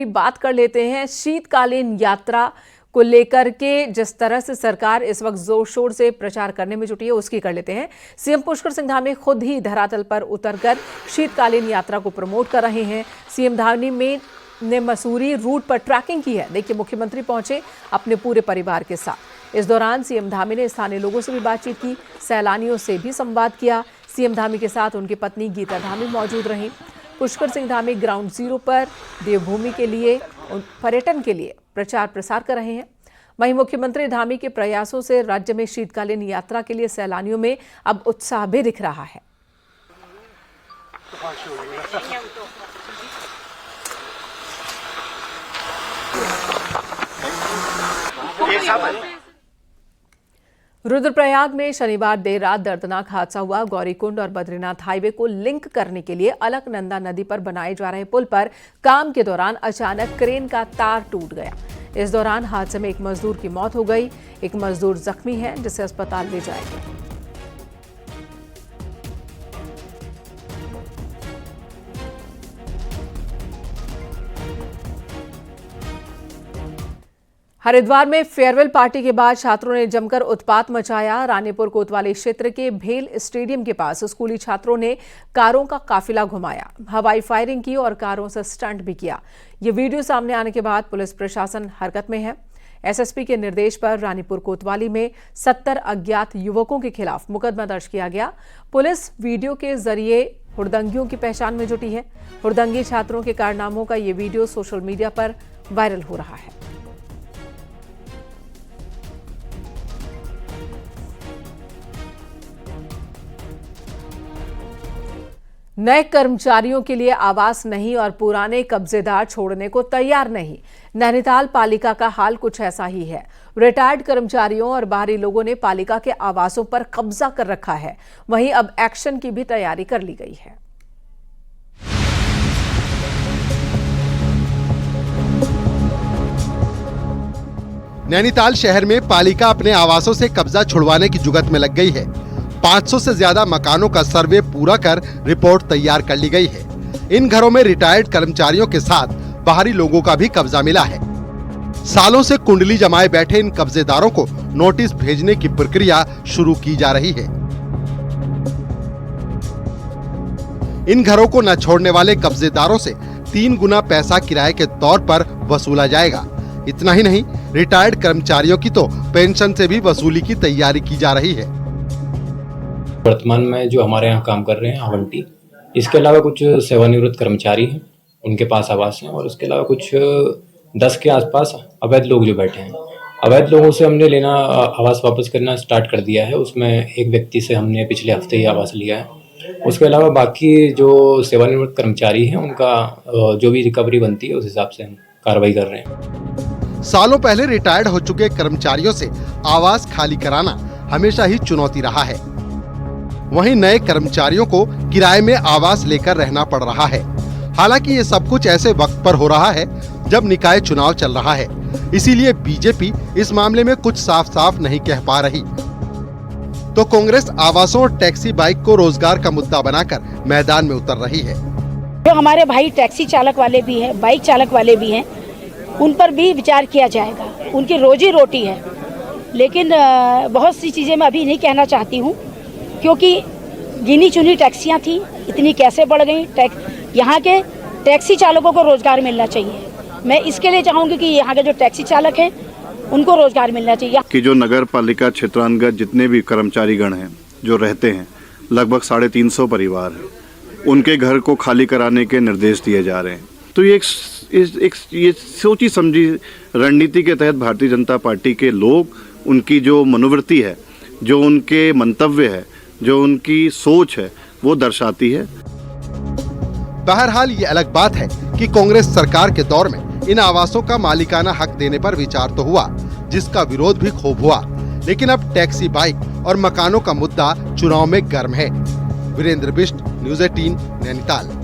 बात कर लेते हैं शीतकालीन यात्रा को लेकर के। जिस तरह से सरकार इस वक्त जोर शोर से प्रचार करने में जुटी है उसकी कर लेते हैं। सीएम पुष्कर सिंह धामी खुद ही धरातल पर उतरकर शीतकालीन यात्रा को प्रमोट कर रहे हैं। सीएम धामी ने मसूरी रूट पर ट्रैकिंग की है। देखिए, मुख्यमंत्री पहुंचे अपने पूरे परिवार के साथ। इस दौरान सीएम धामी ने स्थानीय लोगों से भी बातचीत की, सैलानियों से भी संवाद किया। सीएम धामी के साथ उनकी पत्नी गीता धामी मौजूद रहीं। पुष्कर सिंह धामी ग्राउंड जीरो पर देवभूमि के लिए पर्यटन के लिए प्रचार प्रसार कर रहे हैं। वहीं मुख्यमंत्री धामी के प्रयासों से राज्य में शीतकालीन यात्रा के लिए सैलानियों में अब उत्साह भी दिख रहा है। रुद्रप्रयाग में शनिवार देर रात दर्दनाक हादसा हुआ। गौरीकुंड और बद्रीनाथ हाईवे को लिंक करने के लिए अलकनंदा नदी पर बनाए जा रहे पुल पर काम के दौरान अचानक क्रेन का तार टूट गया। इस दौरान हादसे में एक मजदूर की मौत हो गई। एक मजदूर जख्मी है जिसे अस्पताल ले जाया गया। हरिद्वार में फेयरवेल पार्टी के बाद छात्रों ने जमकर उत्पात मचाया। रानीपुर कोतवाली क्षेत्र के भेल स्टेडियम के पास स्कूली छात्रों ने कारों का काफिला घुमाया, हवाई फायरिंग की और कारों से स्टंट भी किया। ये वीडियो सामने आने के बाद पुलिस प्रशासन हरकत में है। एसएसपी के निर्देश पर रानीपुर कोतवाली में 70 अज्ञात युवकों के खिलाफ मुकदमा दर्ज किया गया। पुलिस वीडियो के जरिए हुड़दंगियों की पहचान में जुटी है। हुड़दंगी छात्रों के कारनामों का ये वीडियो सोशल मीडिया पर वायरल हो रहा है। नए कर्मचारियों के लिए आवास नहीं और पुराने कब्जेदार छोड़ने को तैयार नहीं। नैनीताल पालिका का हाल कुछ ऐसा ही है। रिटायर्ड कर्मचारियों और बाहरी लोगों ने पालिका के आवासों पर कब्जा कर रखा है। वहीं अब एक्शन की भी तैयारी कर ली गई है। नैनीताल शहर में पालिका अपने आवासों से कब्जा छुड़वाने की जुगत में लग गई है। 500 से ज्यादा मकानों का सर्वे पूरा कर रिपोर्ट तैयार कर ली गई है। इन घरों में रिटायर्ड कर्मचारियों के साथ बाहरी लोगों का भी कब्जा मिला है। सालों से कुंडली जमाए बैठे इन कब्जेदारों को नोटिस भेजने की प्रक्रिया शुरू की जा रही है। इन घरों को न छोड़ने वाले कब्जेदारों से 3 गुना पैसा किराए के तौर पर वसूला जाएगा। इतना ही नहीं, रिटायर्ड कर्मचारियों की तो पेंशन से भी वसूली की तैयारी की जा रही है। वर्तमान में जो हमारे यहाँ काम कर रहे हैं आवंटी, इसके अलावा कुछ सेवानिवृत्त कर्मचारी हैं, उनके पास आवास हैं, और उसके अलावा कुछ 10 के आसपास अवैध लोग जो बैठे हैं। अवैध लोगों से हमने लेना आवास वापस करना स्टार्ट कर दिया है। उसमें एक व्यक्ति से हमने पिछले हफ्ते ही आवास लिया है। उसके अलावा बाकी जो सेवानिवृत्त कर्मचारी हैं उनका जो भी रिकवरी बनती है उस हिसाब से हम कार्रवाई कर रहे हैं। सालों पहले रिटायर्ड हो चुके कर्मचारियों से आवास खाली कराना हमेशा ही चुनौती रहा है। वहीं नए कर्मचारियों को किराए में आवास लेकर रहना पड़ रहा है। हालांकि ये सब कुछ ऐसे वक्त पर हो रहा है जब निकाय चुनाव चल रहा है, इसीलिए बीजेपी इस मामले में कुछ साफ साफ नहीं कह पा रही। तो कांग्रेस आवासों और टैक्सी बाइक को रोजगार का मुद्दा बनाकर मैदान में उतर रही है। जो हमारे भाई टैक्सी चालक वाले भी हैं, बाइक चालक वाले भी हैं, उन पर भी विचार किया जाएगा। उनकी रोजी रोटी है। लेकिन बहुत सी चीजें मैं अभी नहीं कहना चाहती हूँ, क्योंकि गिनी चुनी टैक्सियां थी, इतनी कैसे बढ़ गई। यहाँ के टैक्सी चालकों को रोजगार मिलना चाहिए। मैं इसके लिए चाहूंगी कि यहाँ के जो टैक्सी चालक हैं उनको रोजगार मिलना चाहिए। कि जो नगर पालिका क्षेत्रांतर्गत जितने भी कर्मचारीगण हैं जो रहते हैं, लगभग 350 परिवार हैं, उनके घर को खाली कराने के निर्देश दिए जा रहे हैं। तो ये सोची समझी रणनीति के तहत भारतीय जनता पार्टी के लोग, उनकी जो मनोवृत्ति है, जो उनके मंतव्य है, जो उनकी सोच है, वो दर्शाती है। बहरहाल ये अलग बात है कि कांग्रेस सरकार के दौर में इन आवासों का मालिकाना हक देने पर विचार तो हुआ, जिसका विरोध भी खूब हुआ। लेकिन अब टैक्सी बाइक और मकानों का मुद्दा चुनाव में गर्म है। वीरेंद्र बिष्ट, न्यूज़ 18, नैनीताल।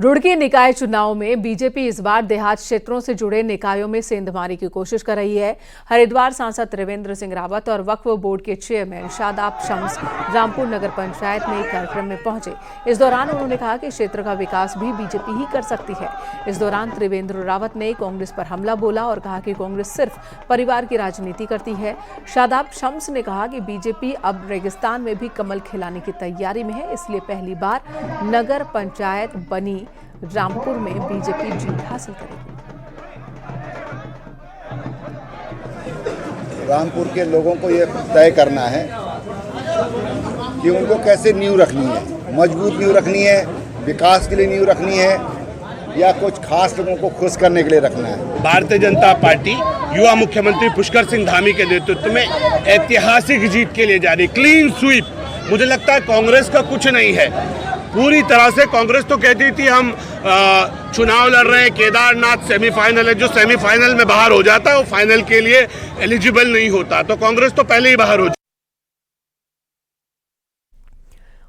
रुड़की निकाय चुनाव में बीजेपी इस बार देहात क्षेत्रों से जुड़े निकायों में सेंधमारी की कोशिश कर रही है। हरिद्वार सांसद त्रिवेंद्र सिंह रावत और वक्फ बोर्ड के चेयरमैन शादाब शम्स रामपुर नगर पंचायत में एक कार्यक्रम में पहुंचे। इस दौरान उन्होंने कहा कि क्षेत्र का विकास भी बीजेपी ही कर सकती है। इस दौरान त्रिवेंद्र रावत ने कांग्रेस पर हमला बोला और कहा कि कांग्रेस सिर्फ परिवार की राजनीति करती है। शादाब शम्स ने कहा कि बीजेपी अब रेगिस्तान में भी कमल खिलाने की तैयारी में है, इसलिए पहली बार नगर पंचायत बनी रामपुर में बीजेपी जीत हासिल करेगी। रामपुर के लोगों को ये तय करना है कि उनको कैसे नींव रखनी है, मजबूत नींव रखनी है, विकास के लिए नींव रखनी है या कुछ खास लोगों को खुश करने के लिए रखना है। भारतीय जनता पार्टी युवा मुख्यमंत्री पुष्कर सिंह धामी के नेतृत्व में ऐतिहासिक जीत के लिए जा रही, क्लीन स्वीप। मुझे लगता है कांग्रेस का कुछ नहीं है, पूरी तरह से कांग्रेस तो कहती थी हम चुनाव लड़ रहे हैं, केदारनाथ सेमीफाइनल है, जो सेमीफाइनल में बाहर हो जाता है वो फाइनल के लिए एलिजिबल नहीं होता, तो कांग्रेस तो पहले ही बाहर हो जाती।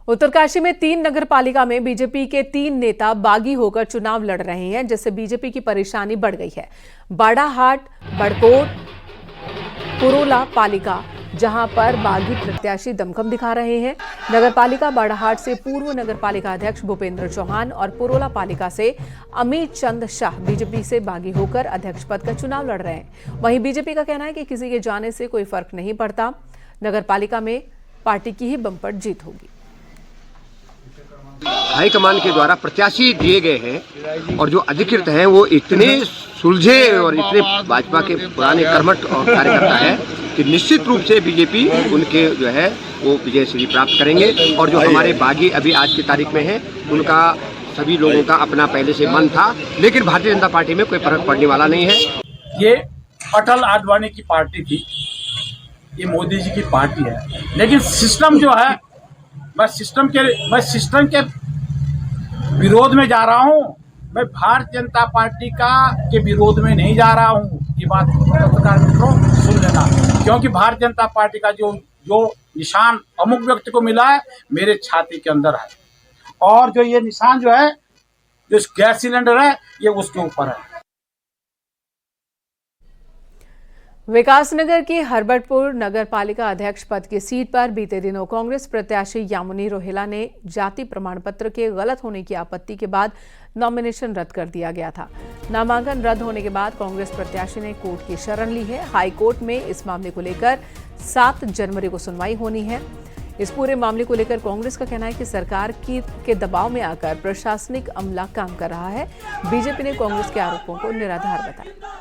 उत्तरकाशी में 3 नगर पालिका में बीजेपी के 3 नेता बागी होकर चुनाव लड़ रहे हैं, जिससे बीजेपी की परेशानी बढ़ गई है। बाड़ाहाट, बड़कोट, पुरोला पालिका जहां पर बागी प्रत्याशी दमखम दिखा रहे हैं। नगर पालिका बाड़ाहाट से पूर्व नगर पालिका अध्यक्ष भूपेंद्र चौहान और पुरोला पालिका से अमित चंद शाह बीजेपी से बागी होकर अध्यक्ष पद का चुनाव लड़ रहे हैं। वहीं बीजेपी का कहना है कि किसी के जाने से कोई फर्क नहीं पड़ता, नगर पालिका में पार्टी की ही बम्पर जीत होगी। हाईकमान के द्वारा प्रत्याशी दिए गए हैं और जो अधिकृत हैं वो इतने सुलझे और इतने भाजपा के पुराने कर्मठ और कार्यकर्ता हैं कि निश्चित रूप से बीजेपी उनके जो है वो विजय श्री प्राप्त करेंगे। और जो हमारे बागी अभी आज की तारीख में हैं उनका सभी लोगों का अपना पहले से मन था, लेकिन भारतीय जनता पार्टी में कोई फर्क पड़ने वाला नहीं है। ये अटल आडवाणी की पार्टी थी, ये मोदी जी की पार्टी है, लेकिन सिस्टम जो है मैं सिस्टम के विरोध में जा रहा हूँ। मैं भारतीय जनता पार्टी के विरोध में नहीं जा रहा हूँ। ये बात पत्रकार मित्रों सुन लेना, क्योंकि भारतीय जनता पार्टी का जो निशान अमुक व्यक्ति को मिला है मेरे छाती के अंदर है, और जो ये निशान जो है जो गैस सिलेंडर है ये उसके ऊपर है। विकासनगर की हरबटपुर नगर पालिका अध्यक्ष पद की सीट पर बीते दिनों कांग्रेस प्रत्याशी यामुनी रोहिला ने जाति प्रमाण पत्र के गलत होने की आपत्ति के बाद नॉमिनेशन रद्द कर दिया गया था। नामांकन रद्द होने के बाद कांग्रेस प्रत्याशी ने कोर्ट की शरण ली है। हाई कोर्ट में इस मामले को लेकर 7 जनवरी को सुनवाई होनी है। इस पूरे मामले को लेकर कांग्रेस का कहना है कि सरकार के दबाव में आकर प्रशासनिक अमला काम कर रहा है। बीजेपी ने कांग्रेस के आरोपों को निराधार बताया।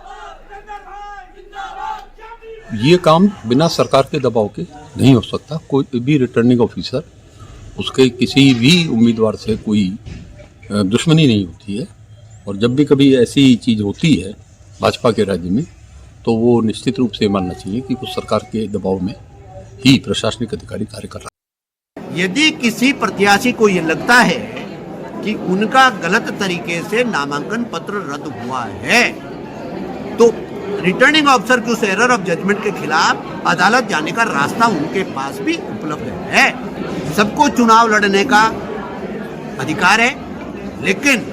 ये काम बिना सरकार के दबाव के नहीं हो सकता। कोई भी रिटर्निंग ऑफिसर उसके किसी भी उम्मीदवार से कोई दुश्मनी नहीं होती है, और जब भी कभी ऐसी चीज़ होती है भाजपा के राज्य में तो वो निश्चित रूप से मानना चाहिए कि उस सरकार के दबाव में ही प्रशासनिक अधिकारी कार्य कर रहा है। यदि किसी प्रत्याशी को ये लगता है कि उनका गलत तरीके से नामांकन पत्र रद्द हुआ है तो रिटर्निंग ऑफिसर की उस एरर ऑफ जजमेंट के खिलाफ अदालत जाने का रास्ता उनके पास भी उपलब्ध है। सबको चुनाव लड़ने का अधिकार है, लेकिन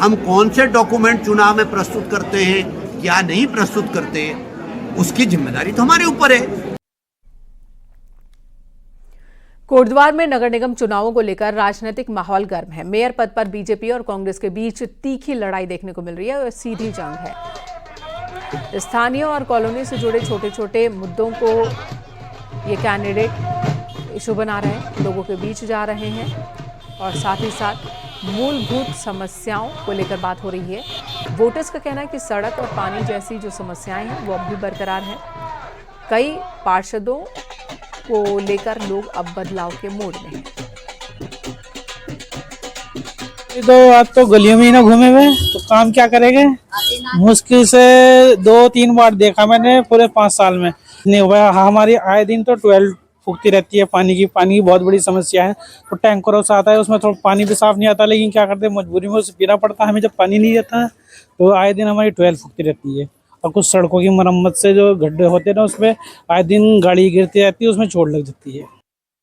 हम कौन से डॉक्यूमेंट चुनाव में प्रस्तुत करते हैं क्या नहीं प्रस्तुत करते उसकी जिम्मेदारी तो हमारे ऊपर है। कोटद्वार में नगर निगम चुनावों को लेकर राजनीतिक माहौल गर्म है। मेयर पद पर बीजेपी और कांग्रेस के बीच तीखी लड़ाई देखने को मिल रही है और सीधी जंग है। स्थानीय और कॉलोनी से जुड़े छोटे छोटे मुद्दों को ये कैंडिडेट इशू बना रहे हैं, लोगों के बीच जा रहे हैं और साथ ही साथ मूलभूत समस्याओं को लेकर बात हो रही है। वोटर्स का कहना है कि सड़क और पानी जैसी जो समस्याएं हैं वो अब भी बरकरार हैं। कई पार्षदों को लेकर लोग अब बदलाव के मोड में हैं। तो आज तो गलियों में ही ना घूमे हुए तो काम क्या करेंगे। मुश्किल से 2-3 बार देखा मैंने पूरे 5 साल में नहीं हुआ। हमारी आए दिन तो 12 फूकती रहती है पानी की बहुत बड़ी समस्या है। तो टैंकरों से आता है, उसमें थोड़ा पानी भी साफ नहीं आता, लेकिन क्या करते हैं मजबूरी में उसे पीना पड़ता है हमें जब पानी नहीं रहता है। तो आए दिन हमारी 12 फूकती रहती है। और कुछ सड़कों की मरम्मत से जो गड्ढे होते हैं ना उसमें आए दिन गाड़ी गिरती रहती है, उसमें चोट लग जाती है।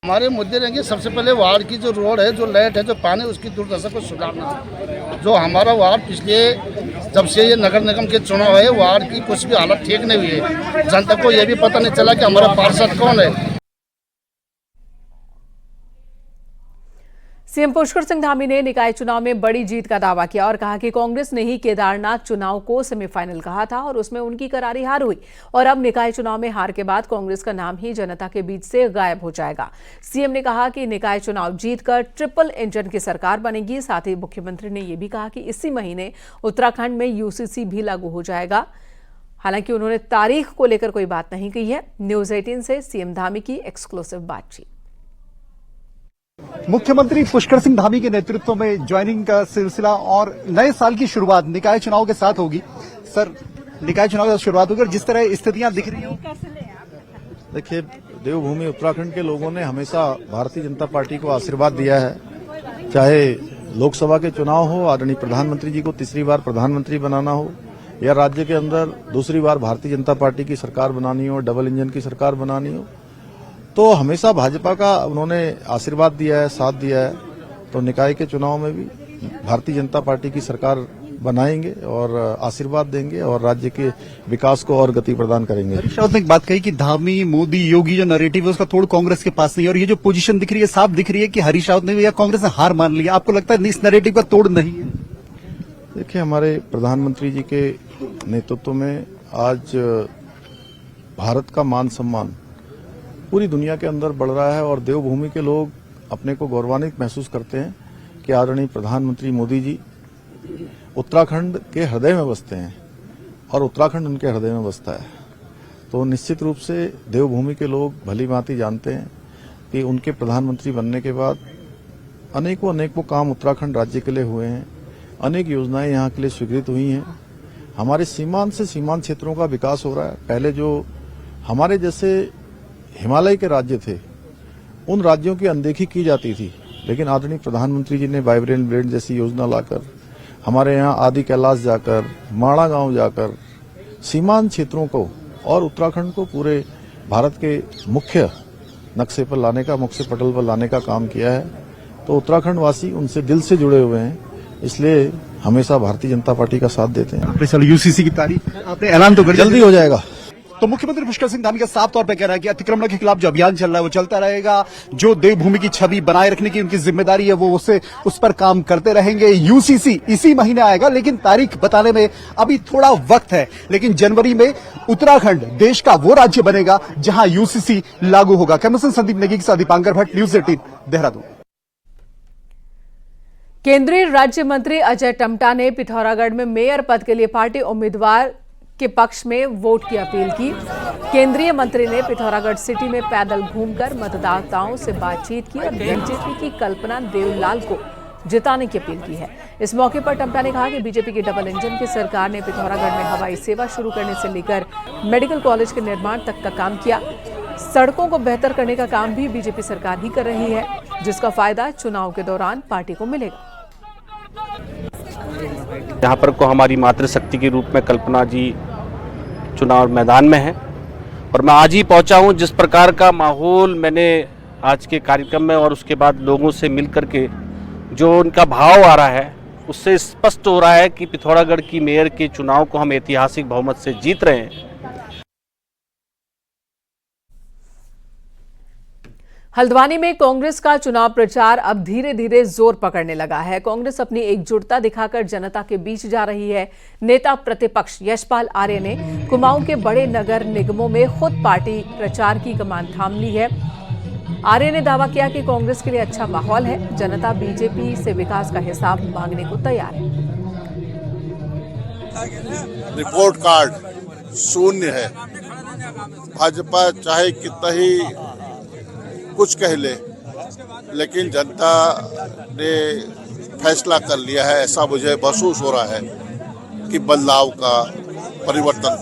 हमारे मुद्दे रहेंगे सबसे पहले वार्ड की जो रोड है, जो लाइट है, जो पानी, उसकी दुर्दशा को सुधारना। जो हमारा वार्ड पिछले जब से ये नगर निगम के चुनाव है, वार्ड की कुछ भी हालत ठीक नहीं हुई है। जनता को ये भी पता नहीं चला कि हमारा पार्षद कौन है। सीएम पुष्कर सिंह धामी ने निकाय चुनाव में बड़ी जीत का दावा किया और कहा कि कांग्रेस ने ही केदारनाथ चुनाव को सेमीफाइनल कहा था और उसमें उनकी करारी हार हुई और अब निकाय चुनाव में हार के बाद कांग्रेस का नाम ही जनता के बीच से गायब हो जाएगा। सीएम ने कहा कि निकाय चुनाव जीतकर ट्रिपल इंजन की सरकार बनेगी। साथ ही मुख्यमंत्री ने यह भी कहा कि इसी महीने उत्तराखंड में यूसीसी भी लागू हो जाएगा। हालांकि उन्होंने तारीख को लेकर कोई बात नहीं की है। न्यूज 18 से सीएम धामी की एक्सक्लूसिव बातचीत। मुख्यमंत्री पुष्कर सिंह धामी के नेतृत्व में ज्वाइनिंग का सिलसिला और नए साल की शुरुआत निकाय चुनाव के साथ होगी। सर, निकाय चुनाव की शुरुआत होगी और जिस तरह स्थितियां दिख रही हैं, देखिए, देवभूमि उत्तराखंड के लोगों ने हमेशा भारतीय जनता पार्टी को आशीर्वाद दिया है। चाहे लोकसभा के चुनाव हो, आदरणीय प्रधानमंत्री जी को तीसरी बार प्रधानमंत्री बनाना हो, या राज्य के अंदर दूसरी बार भारतीय जनता पार्टी की सरकार बनानी हो, डबल इंजन की सरकार बनानी हो, तो हमेशा भाजपा का उन्होंने आशीर्वाद दिया है, साथ दिया है। तो निकाय के चुनाव में भी भारतीय जनता पार्टी की सरकार बनाएंगे और आशीर्वाद देंगे और राज्य के विकास को और गति प्रदान करेंगे। हरीश रावत ने एक बात कही कि धामी, मोदी, योगी जो नैरेटिव है उसका तोड़ कांग्रेस के पास नहीं है और ये जो पोजीशन दिख रही है, साफ दिख रही है कि हरीश रावत ने या कांग्रेस ने हार मान लिया। आपको लगता है इस नैरेटिव का तोड़ नहीं है? देखिए, हमारे प्रधानमंत्री जी के नेतृत्व में आज भारत का मान सम्मान पूरी दुनिया के अंदर बढ़ रहा है और देवभूमि के लोग अपने को गौरवान्वित महसूस करते हैं कि आदरणीय प्रधानमंत्री मोदी जी उत्तराखंड के हृदय में बसते हैं और उत्तराखंड उनके हृदय में बसता है। तो निश्चित रूप से देवभूमि के लोग भली भांति जानते हैं कि उनके प्रधानमंत्री बनने के बाद अनेकों काम उत्तराखंड राज्य के लिए हुए हैं, अनेक योजनाएं यहाँ के लिए स्वीकृत हुई हैं। हमारे सीमांत से सीमांत क्षेत्रों का विकास हो रहा है। पहले जो हमारे जैसे हिमालय के राज्य थे, उन राज्यों की अनदेखी की जाती थी, लेकिन आदरणीय प्रधानमंत्री जी ने वाइब्रेंट ब्रेन जैसी योजना लाकर हमारे यहाँ आदि कैलाश जाकर, माणा गांव जाकर सीमांत क्षेत्रों को और उत्तराखंड को पूरे भारत के मुख्य नक्शे पर लाने का, मुख्य पटल पर लाने का काम किया है। तो उत्तराखंड वासी उनसे दिल से जुड़े हुए हैं, इसलिए हमेशा भारतीय जनता पार्टी का साथ देते हैं। यूसीसी की तारीख आपने ऐलान तो कर जल्दी हो जाएगा। तो मुख्यमंत्री पुष्कर सिंह धामी का साफ तौर पे कह रहा है कि अतिक्रमण के खिलाफ जो अभियान चल रहा है वो चलता रहेगा। जो देवभूमि की छवि बनाए रखने की उनकी जिम्मेदारी है वो उस पर काम करते रहेंगे। यूसीसी इसी महीने आएगा, लेकिन तारीख बताने में अभी थोड़ा वक्त है। लेकिन जनवरी में उत्तराखंड देश का वो राज्य बनेगा जहां यूसीसी लागू होगा। कैमरा संदीप नेगी के साथ दीपांकर भट्ट, न्यूज 18 देहरादून। केंद्रीय राज्य मंत्री अजय टम्टा ने पिथौरागढ़ में मेयर पद के लिए पार्टी उम्मीदवार के पक्ष में वोट की अपील की। केंद्रीय मंत्री ने पिथौरागढ़ सिटी में पैदल घूमकर मतदाताओं से बातचीत की और बीजेपी की कल्पना देवलाल को जिताने की अपील की है। इस मौके पर टम्टा ने कहा कि बीजेपी की डबल इंजन की सरकार ने पिथौरागढ़ में हवाई सेवा शुरू करने से लेकर मेडिकल कॉलेज के निर्माण तक का काम किया। सड़कों को बेहतर करने का काम भी बीजेपी सरकार ही कर रही है, जिसका फायदा चुनाव के दौरान पार्टी को मिलेगा। यहाँ पर को हमारी मातृशक्ति के रूप में कल्पना जी चुनाव मैदान में है और मैं आज ही पहुँचा हूँ। जिस प्रकार का माहौल मैंने आज के कार्यक्रम में और उसके बाद लोगों से मिल करके जो उनका भाव आ रहा है, उससे स्पष्ट हो रहा है कि पिथौरागढ़ की मेयर के चुनाव को हम ऐतिहासिक बहुमत से जीत रहे हैं। हल्द्वानी में कांग्रेस का चुनाव प्रचार अब धीरे धीरे जोर पकड़ने लगा है। कांग्रेस अपनी एकजुटता दिखाकर जनता के बीच जा रही है। नेता प्रतिपक्ष यशपाल आर्य ने कुमाऊं के बड़े नगर निगमों में खुद पार्टी प्रचार की कमान थाम ली है। आर्य ने दावा किया कि कांग्रेस के लिए अच्छा माहौल है। जनता बीजेपी से विकास का हिसाब मांगने को तैयार है। रिपोर्ट कार्ड शून्य है। भाजपा चाहे कितना ही कुछ कह ले, लेकिन जनता ने फैसला कर लिया है। ऐसा मुझे महसूस हो रहा है कि बदलाव का, परिवर्तन